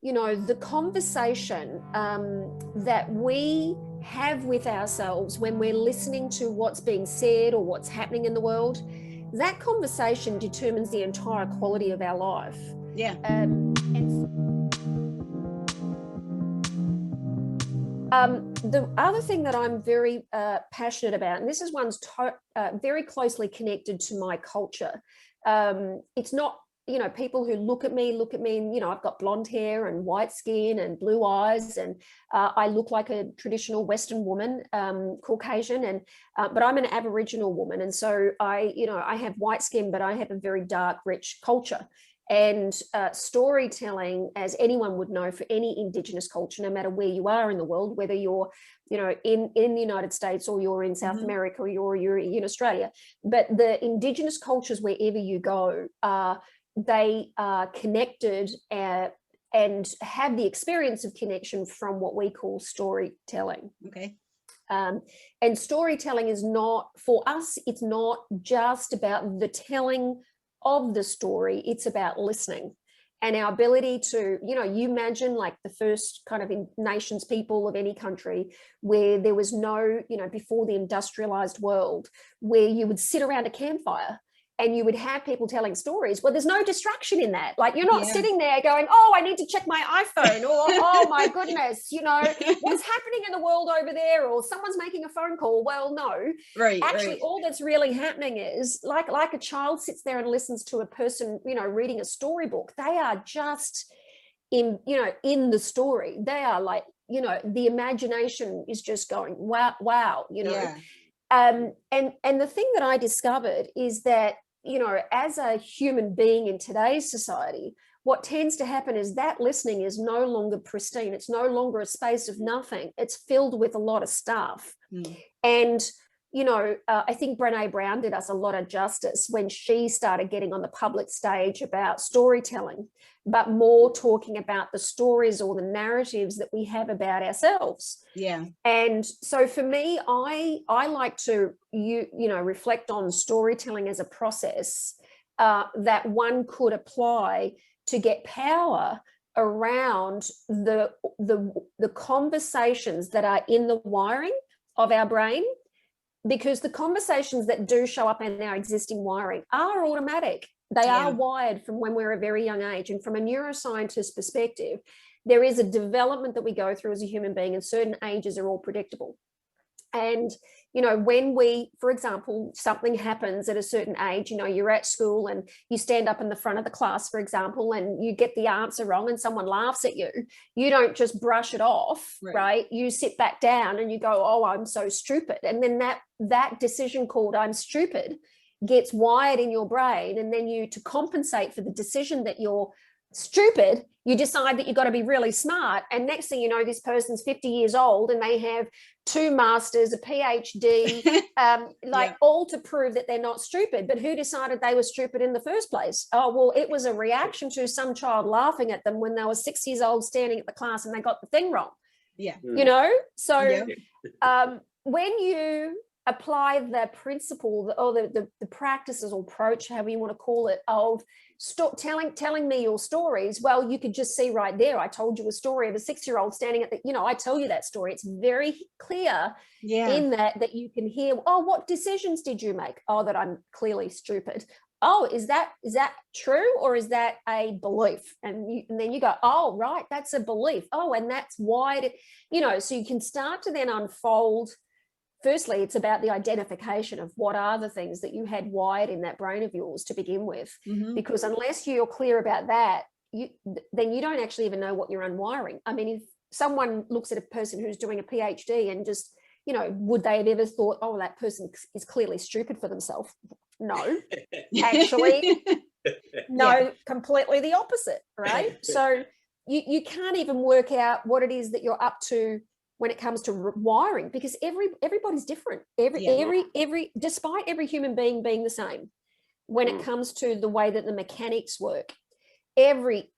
the conversation that we have with ourselves when we're listening to what's being said or what's happening in the world, that conversation determines the entire quality of our life. Yeah. The other thing that I'm very passionate about, and this is one's very closely connected to my culture. It's not, people who look at me and, I've got blonde hair and white skin and blue eyes, and I look like a traditional Western woman, Caucasian, and but I'm an Aboriginal woman. And so I have white skin, but I have a very dark, rich culture. And storytelling, as anyone would know, for any Indigenous culture, no matter where you are in the world, whether you're, in the United States or you're in South America or you're in Australia, but the Indigenous cultures, wherever you go, they are connected and have the experience of connection from what we call storytelling. Okay. And storytelling is not, for us, it's not just about the telling of the story, it's about listening and our ability to, you imagine like the first kind of nations people of any country where there was no, before the industrialized world, where you would sit around a campfire and you would have people telling stories. Well, there's no distraction in that. Like, you're not sitting there going, oh, I need to check my iPhone, or, oh my goodness, what's happening in the world over there, or someone's making a phone call. Well, no. Right. Actually, all that's really happening is like a child sits there and listens to a person, reading a storybook. They are just in the story. They are like, the imagination is just going, wow. And the thing that I discovered is that, as a human being in today's society, what tends to happen is that listening is no longer pristine. It's no longer a space of nothing. It's filled with a lot of stuff. And I think Brené Brown did us a lot of justice when she started getting on the public stage about storytelling, but more talking about the stories or the narratives that we have about ourselves. Yeah. And so for me, I like to reflect on storytelling as a process that one could apply to get power around the conversations that are in the wiring of our brain. Because the conversations that do show up in our existing wiring are automatic. They are wired from when we're a very young age. And from a neuroscientist perspective, there is a development that we go through as a human being, and certain ages are all predictable. And, when we, for example, something happens at a certain age, you're at school and you stand up in the front of the class, for example, and you get the answer wrong and someone laughs at you, you don't just brush it off, right? You sit back down and you go, oh, I'm so stupid. And then that decision called I'm stupid gets wired in your brain. And then to compensate for the decision that you're stupid, you decide that you've got to be really smart. And next thing you know, this person's 50 years old and they have 2 masters, a PhD, all to prove that they're not stupid. But who decided they were stupid in the first place? Oh, well, it was a reaction to some child laughing at them when they were 6 years old standing at the class and they got the thing wrong. Yeah. So when you apply the principle or the practices or approach, however you want to call it, of telling me your stories, well, you could just see right there, I told you a story of a 6-year-old standing at the, I tell you that story. It's very clear in that you can hear, oh, what decisions did you make? Oh, that I'm clearly stupid. Oh, is that true, or is that a belief? And then you go, oh, right, that's a belief. Oh, and that's why, so you can start to then unfold. Firstly, it's about the identification of what are the things that you had wired in that brain of yours to begin with. Because unless you're clear about that, then you don't actually even know what you're unwiring. I mean, if someone looks at a person who's doing a PhD and just, would they have ever thought, oh, that person is clearly stupid for themselves? No, actually, no, completely the opposite, right? So you can't even work out what it is that you're up to when it comes to wiring, because everybody's different. Despite every human being being the same, when it comes to the way that the mechanics work, every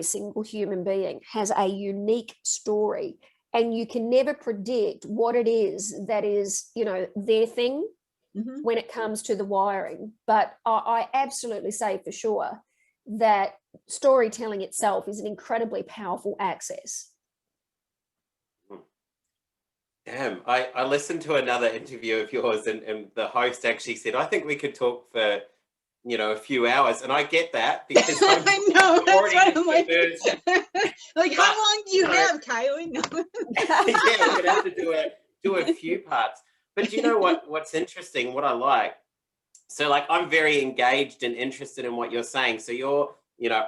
single human being has a unique story, and you can never predict what it is that is, their thing when it comes to the wiring. But I absolutely say for sure that storytelling itself is an incredibly powerful access. Damn, I listened to another interview of yours, and the host actually said, I think we could talk for, a few hours. And I get that, because I know, that's what I'm like. Like, how long do you have, Kylee? No. Yeah, we're gonna have to do a few parts. But you know what's interesting, what I like, so like I'm very engaged and interested in what you're saying. So you're,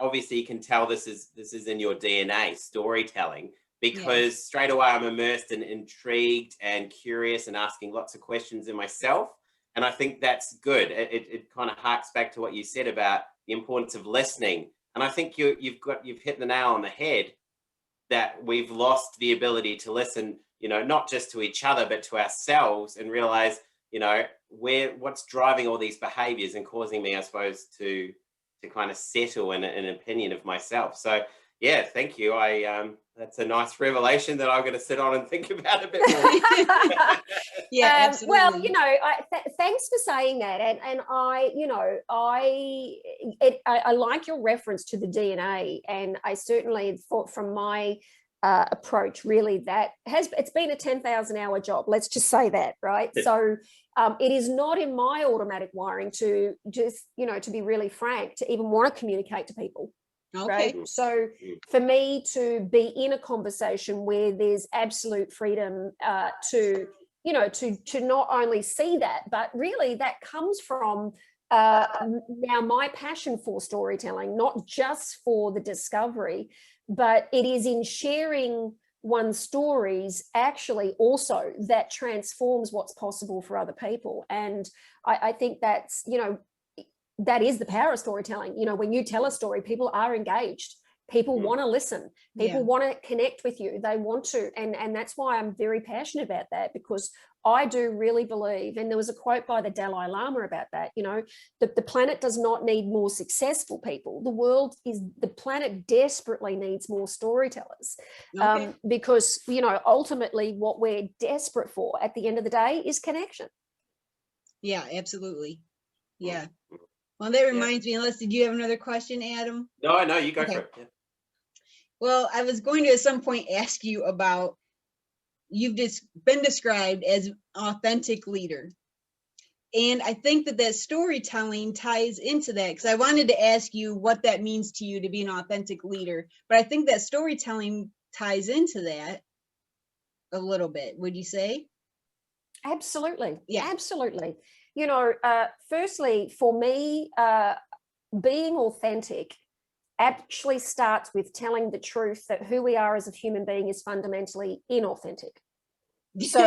obviously you can tell this is in your DNA, storytelling, because straight away I'm immersed and intrigued and curious and asking lots of questions in myself. And I think that's good. It kind of harks back to what you said about the importance of listening. And I think you've hit the nail on the head, that we've lost the ability to listen, not just to each other, but to ourselves, and realize, what's driving all these behaviors and causing me, I suppose, to kind of settle in an opinion of myself. So yeah, thank you. That's a nice revelation that I'm going to sit on and think about a bit more. Yeah, absolutely. Well, thanks for saying that, and I like your reference to the DNA, and I certainly thought from my approach, really, that it's been a 10,000 hour job. Let's just say that, right? So it is not in my automatic wiring to just, to be really frank, to even want to communicate to people. Okay. Right. So for me to be in a conversation where there's absolute freedom to not only see that, but really that comes from now my passion for storytelling, not just for the discovery, but it is in sharing one's stories actually also that transforms what's possible for other people. And I think that's, that is the power of storytelling. When you tell a story, people are engaged. People want to listen. People want to connect with you. They want to. And that's why I'm very passionate about that, because I do really believe, and there was a quote by the Dalai Lama about that, the planet does not need more successful people. The planet desperately needs more storytellers. Because, ultimately what we're desperate for at the end of the day is connection. Yeah, absolutely. Yeah. Well, that reminds me, unless, did you have another question, Adam? No, you go for it. Yeah. Well, I was going to at some point ask you about, you've just been described as an authentic leader. And I think that storytelling ties into that, because I wanted to ask you what that means to you to be an authentic leader. But I think that storytelling ties into that a little bit. Would you say? Absolutely. Yeah. Absolutely. Firstly, for me, being authentic actually starts with telling the truth that who we are as a human being is fundamentally inauthentic. So,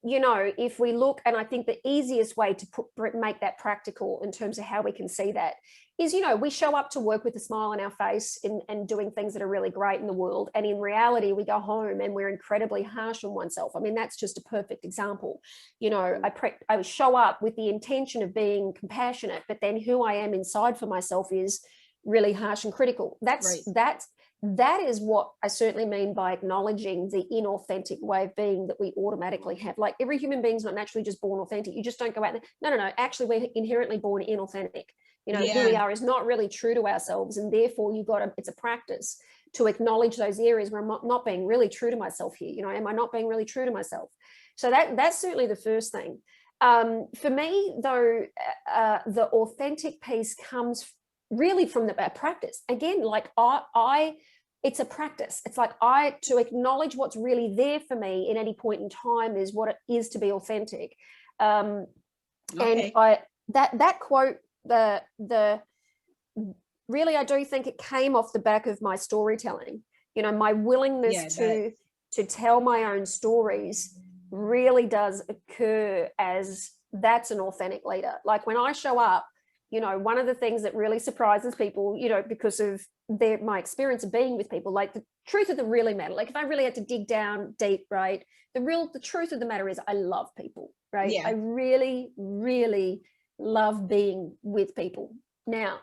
if we look, and I think the easiest way to make that practical in terms of how we can see that is, we show up to work with a smile on our face and doing things that are really great in the world. And in reality, we go home and we're incredibly harsh on oneself. I mean, that's just a perfect example. I show up with the intention of being compassionate, but then who I am inside for myself is really harsh and critical. That is what I certainly mean by acknowledging the inauthentic way of being that we automatically have. Like, every human being's not naturally just born authentic. You just don't go out there. No. Actually, we're inherently born inauthentic. Who we are is not really true to ourselves. And therefore it's a practice to acknowledge those areas where I'm not being really true to myself here. Am I not being really true to myself? So that's certainly the first thing. For me, though, the authentic piece comes really from the practice. Again, like it's a practice. It's like to acknowledge what's really there for me in any point in time is what it is to be authentic. And that quote, really, I do think it came off the back of my storytelling. My willingness to tell my own stories really does occur as that's an authentic leader. Like, when I show up, one of the things that really surprises people, because of my experience of being with people, like, the truth of the really matter, like, if I really had to dig down deep, right, the truth of the matter is I love people, right? I really, really love being with people. Now,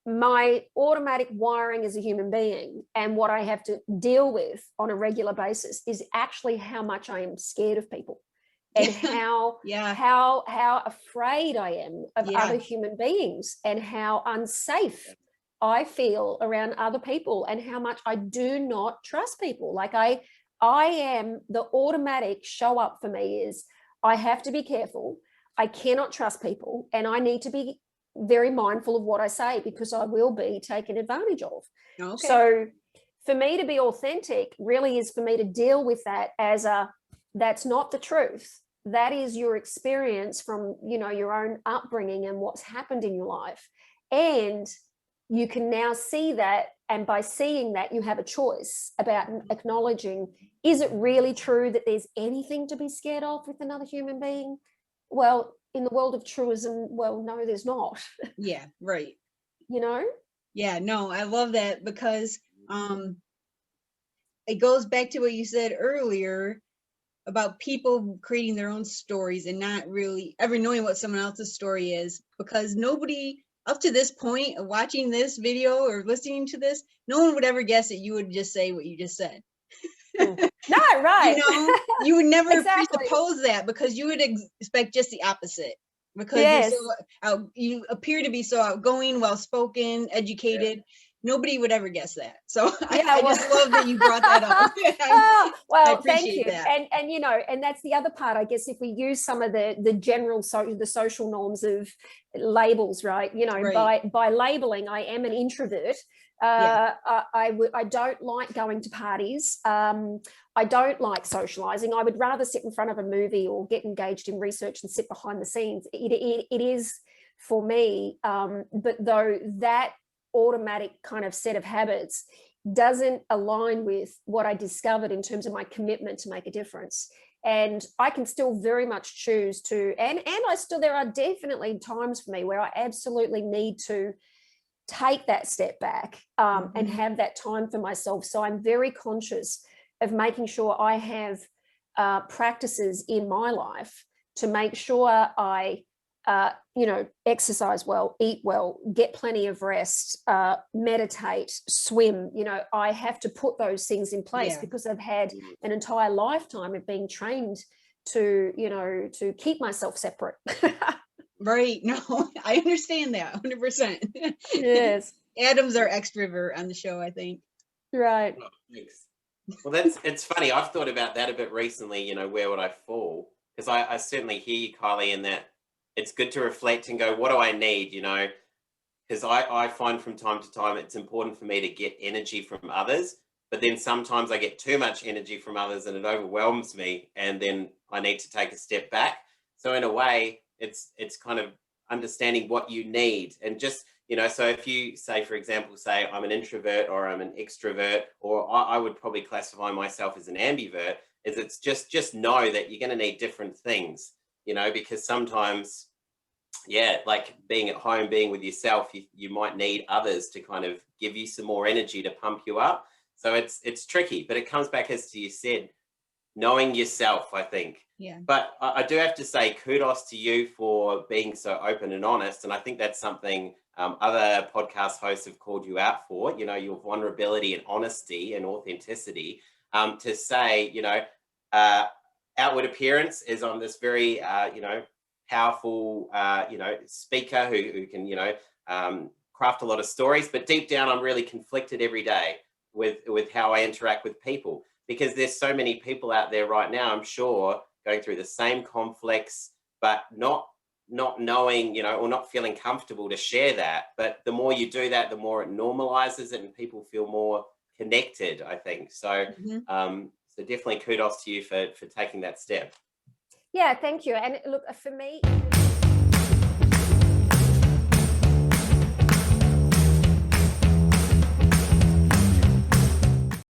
my automatic wiring as a human being and what I have to deal with on a regular basis is actually how much I am scared of people. and how how afraid I am of other human beings, and how unsafe I feel around other people, and how much I do not trust people. Like I am, the automatic show up for me is I have to be careful. I cannot trust people, and I need to be very mindful of what I say, because I will be taken advantage of. Okay. So for me to be authentic really is for me to deal with that as that's not the truth. That is your experience from, you know, your own upbringing and what's happened in your life. And you can now see that. And by seeing that, you have a choice about acknowledging, is it really true that there's anything to be scared of with another human being? Well, in the world of truism, well, no, there's not. Yeah, right. You know? Yeah, no, I love that, because it goes back to what you said earlier about people creating their own stories and not really ever knowing what someone else's story is, because nobody up to this point of watching this video or listening to this, no one would ever guess that you would just say what you just said. No, right. You know, you would never Exactly. presuppose that, because you would expect just the opposite, because you're so you appear to be so outgoing, well-spoken, educated. Nobody would ever guess that. So I just love that you brought that up. Well, thank you. That. And you know, and that's the other part, I guess, if we use some of the general the social norms of labels, right? You know, by labeling, I am an introvert. I don't like going to parties. I don't like socializing. I would rather sit in front of a movie or get engaged in research and sit behind the scenes. It is for me. But though that automatic kind of set of habits doesn't align with what I discovered in terms of my commitment to make a difference. And I can still very much choose to, and I still, there are definitely times for me where I absolutely need to take that step back and have that time for myself. So I'm very conscious of making sure I have practices in my life to make sure I you know, exercise well, eat well, get plenty of rest, meditate, swim. You know, I have to put those things in place because I've had an entire lifetime of being trained to, you know, to keep myself separate. Right. No, I understand that 100%. Yes. Adam's our extrovert on the show, I think. Right. Oh, thanks. Well, it's funny. I've thought about that a bit recently, you know, where would I fall? Because I certainly hear you, Kylee, in that it's good to reflect and go, what do I need, you know? Because I find from time to time it's important for me to get energy from others, but then sometimes I get too much energy from others and it overwhelms me, and then I need to take a step back. So in a way, it's kind of understanding what you need. And just, you know, so if you say, for example, say I'm an introvert or I'm an extrovert, or I would probably classify myself as an ambivert, is it's just know that you're going to need different things. You know, because sometimes, like being at home, being with yourself, you might need others to kind of give you some more energy to pump you up. So it's tricky, but it comes back, as you said, knowing yourself, I think. Yeah. But I do have to say kudos to you for being so open and honest. And I think that's something other podcast hosts have called you out for, you know, your vulnerability and honesty and authenticity, to say, you know, outward appearance is on this very, you know, powerful, you know, speaker who can, you know, craft a lot of stories. But deep down, I'm really conflicted every day with how I interact with people, because there's so many people out there right now, I'm sure, going through the same conflicts, but not knowing, you know, or not feeling comfortable to share that. But the more you do that, the more it normalizes it and people feel more connected, I think. So, so definitely kudos to you for taking that step. Yeah, thank you. And look, for me,